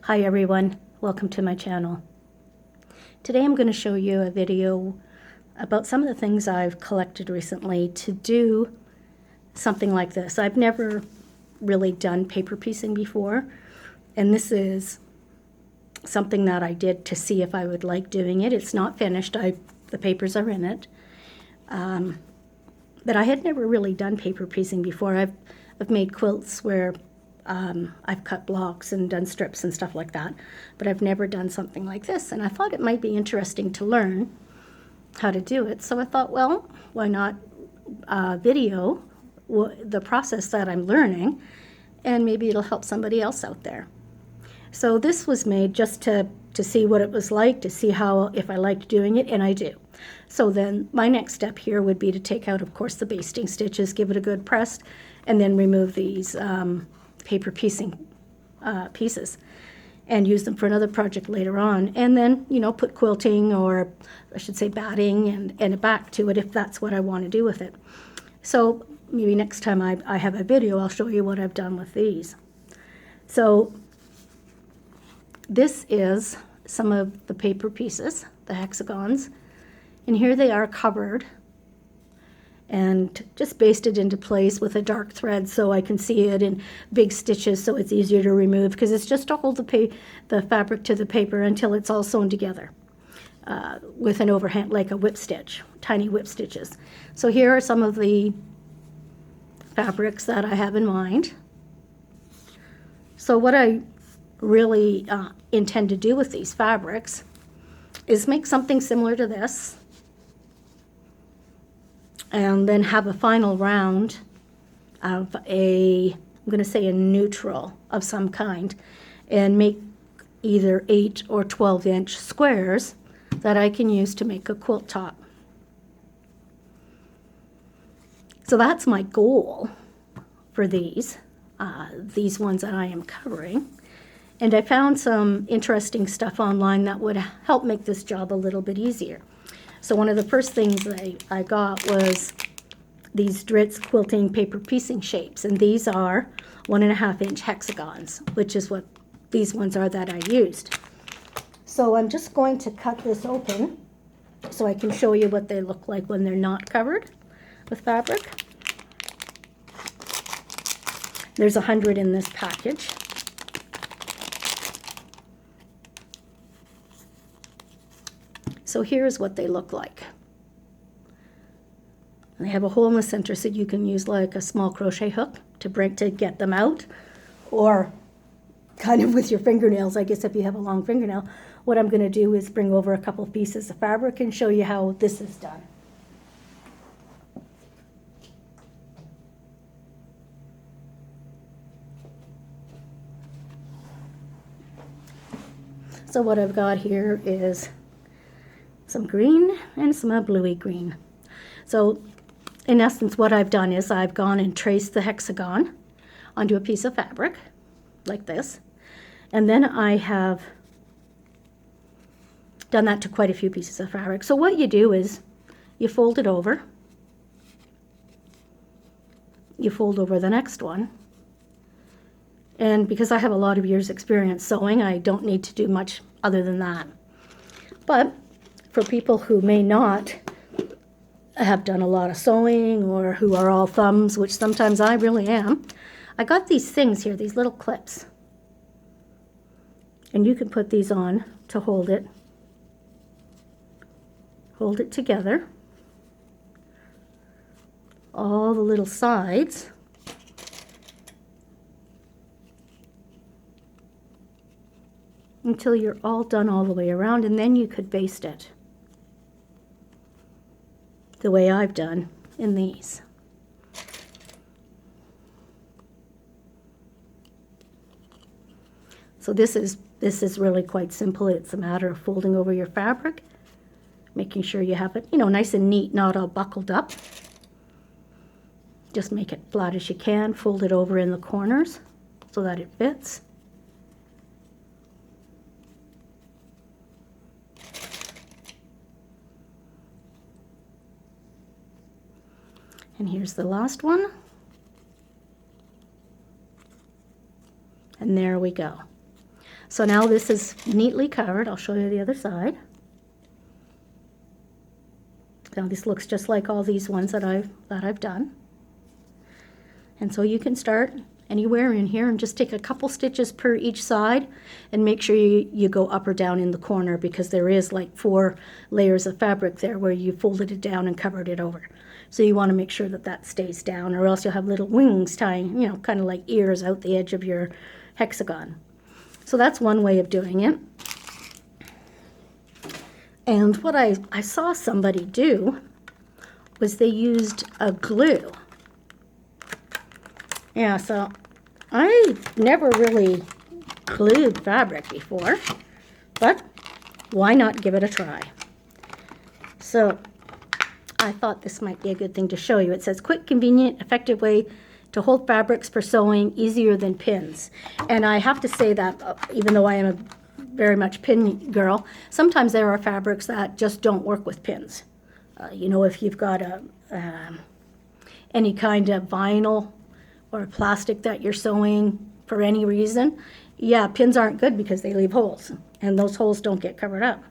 Hi everyone, welcome to my channel. Today I'm going to show you a video about some of the things I've collected recently to do something like this. I've never really done paper piecing before, and this is something that I did to see if I would like doing it. It's not finished, the papers are in it, but I had never really done paper piecing before. I've made quilts where I've cut blocks and done strips and stuff like that, but I've never done something like this, and I thought it might be interesting to learn how to do it. So I thought, well, why not video the process that I'm learning, and maybe it'll help somebody else out there. So this was made just to see what it was like, to see if I liked doing it, and I do. So then my next step here would be to take out, of course, the basting stitches, give it a good press, and then remove these paper piecing pieces and use them for another project later on, and then, you know, put quilting, or I should say batting, and a back to it if that's what I want to do with it. So maybe next time I have a video, I'll show you what I've done with these. So this is some of the paper pieces, the hexagons, and here they are covered and just basted into place with a dark thread so I can see it in big stitches so it's easier to remove, because it's just to hold the fabric to the paper until it's all sewn together with an overhand, like a whip stitch, tiny whip stitches. So here are some of the fabrics that I have in mind. So what I really intend to do with these fabrics is make something similar to this, and then have a final round of I'm going to say a neutral of some kind, and make either 8 or 12-inch squares that I can use to make a quilt top. So that's my goal for these ones that I am covering. And I found some interesting stuff online that would help make this job a little bit easier. So one of the first things I got was these Dritz quilting paper piecing shapes, and these are 1.5-inch hexagons, which is what these ones are that I used. So I'm just going to cut this open so I can show you what they look like when they're not covered with fabric. There's 100 in this package. So here's what they look like. They have a hole in the center, so you can use like a small crochet hook to get them out, or kind of with your fingernails, I guess, if you have a long fingernail. What I'm going to do is bring over a couple pieces of fabric and show you how this is done. So what I've got here is some green and some bluey green. So in essence, what I've done is I've gone and traced the hexagon onto a piece of fabric like this, and then I have done that to quite a few pieces of fabric. So what you do is you fold it over, you fold over the next one, and because I have a lot of years experience sewing, I don't need to do much other than that. But for people who may not have done a lot of sewing, or who are all thumbs, which sometimes I really am, I got these things here, these little clips. And you can put these on to hold it together. All the little sides. Until you're all done all the way around, and then you could baste it the way I've done in these. So this is really quite simple. It's a matter of folding over your fabric, making sure you have it, you know, nice and neat, not all buckled up. Just make it flat as you can, fold it over in the corners so that it fits. And here's the last one. And there we go. So now this is neatly covered. I'll show you the other side. Now this looks just like all these ones that I've done. And so you can start anywhere in here and just take a couple stitches per each side and make sure you go up or down in the corner, because there is like 4 layers of fabric there where you folded it down and covered it over. So you want to make sure that that stays down, or else you'll have little wings tying, you know, kind of like ears out the edge of your hexagon. So that's one way of doing it. And what I saw somebody do was they used a glue. Yeah, so I never really glued fabric before, but why not give it a try? So I thought this might be a good thing to show you. It says, quick, convenient, effective way to hold fabrics for sewing, easier than pins. And I have to say that, even though I am a very much pin girl, sometimes there are fabrics that just don't work with pins. You know, if you've got any kind of vinyl or plastic that you're sewing for any reason, yeah, pins aren't good because they leave holes, and those holes don't get covered up.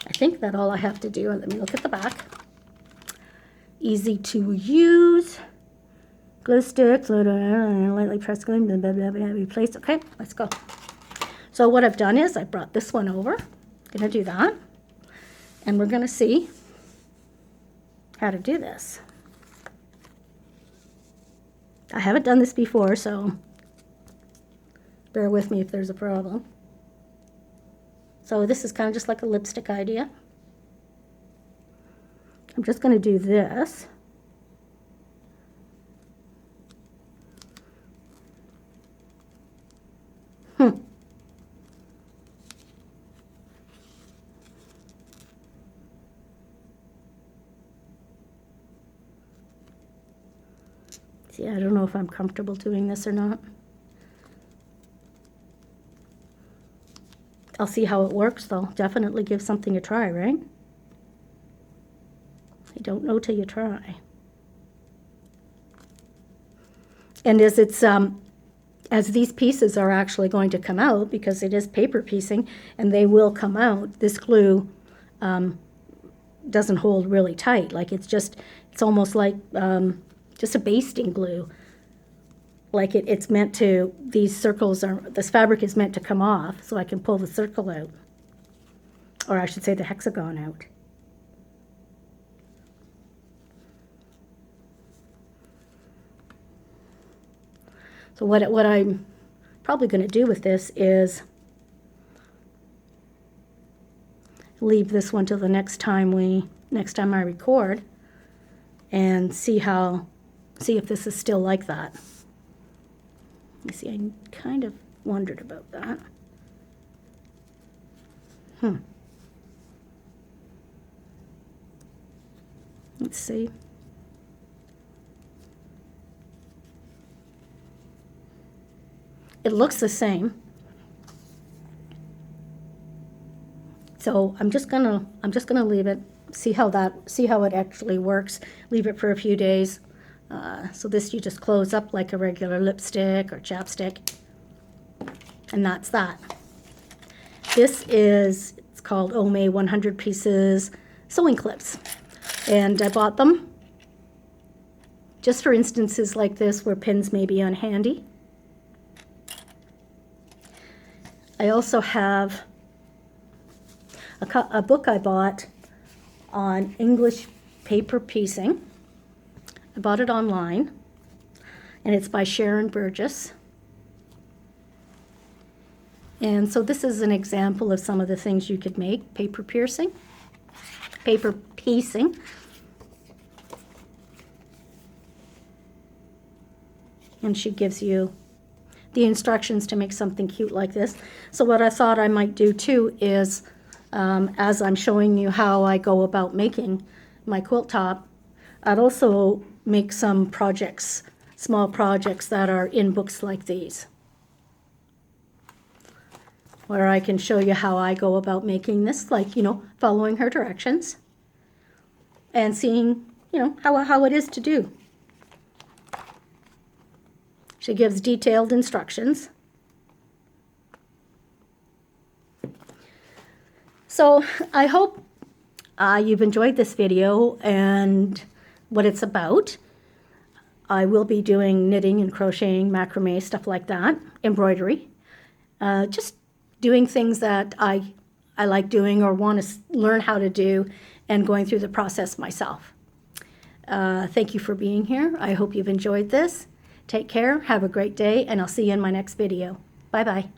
I think that all I have to do, and let me look at the back. Easy to use. Glue stick, lightly press glue, blah, blah, blah, blah, replace. Okay, let's go. So what I've done is I brought this one over. I'm gonna do that. And we're gonna see how to do this. I haven't done this before, so bear with me if there's a problem. So this is kind of just like a lipstick idea. I'm just going to do this. See, I don't know if I'm comfortable doing this or not. I'll see how it works, though. Definitely give something a try, right? You don't know till you try. And as these pieces are actually going to come out, because it is paper piecing and they will come out, this glue doesn't hold really tight. Like it's almost like just a basting glue. Like it's meant to, this fabric is meant to come off so I can pull the circle out. Or I should say the hexagon out. So what I'm probably going to do with this is leave this one till the next time I record, and see if this is still like that. You see, I kind of wondered about that. Let's see. It looks the same. So I'm just gonna leave it, see how it actually works. Leave it for a few days. So this you just close up like a regular lipstick or chapstick, and that's that. It's called Ome 100 Pieces Sewing Clips, and I bought them just for instances like this where pins may be unhandy. I also have a book I bought on English paper piecing. I bought it online, and it's by Sharon Burgess. And so this is an example of some of the things you could make, paper piecing. And she gives you the instructions to make something cute like this. So what I thought I might do too is, as I'm showing you how I go about making my quilt top, I'd also make some projects, small projects that are in books like these, where I can show you how I go about making this, like, you know, following her directions and seeing, you know, how it is to do. She gives detailed instructions. So I hope you've enjoyed this video and what it's about. I will be doing knitting and crocheting, macrame, stuff like that, embroidery. Just doing things that I like doing or want to learn how to do, and going through the process myself. Thank you for being here. I hope you've enjoyed this. Take care, have a great day, and I'll see you in my next video. Bye-bye.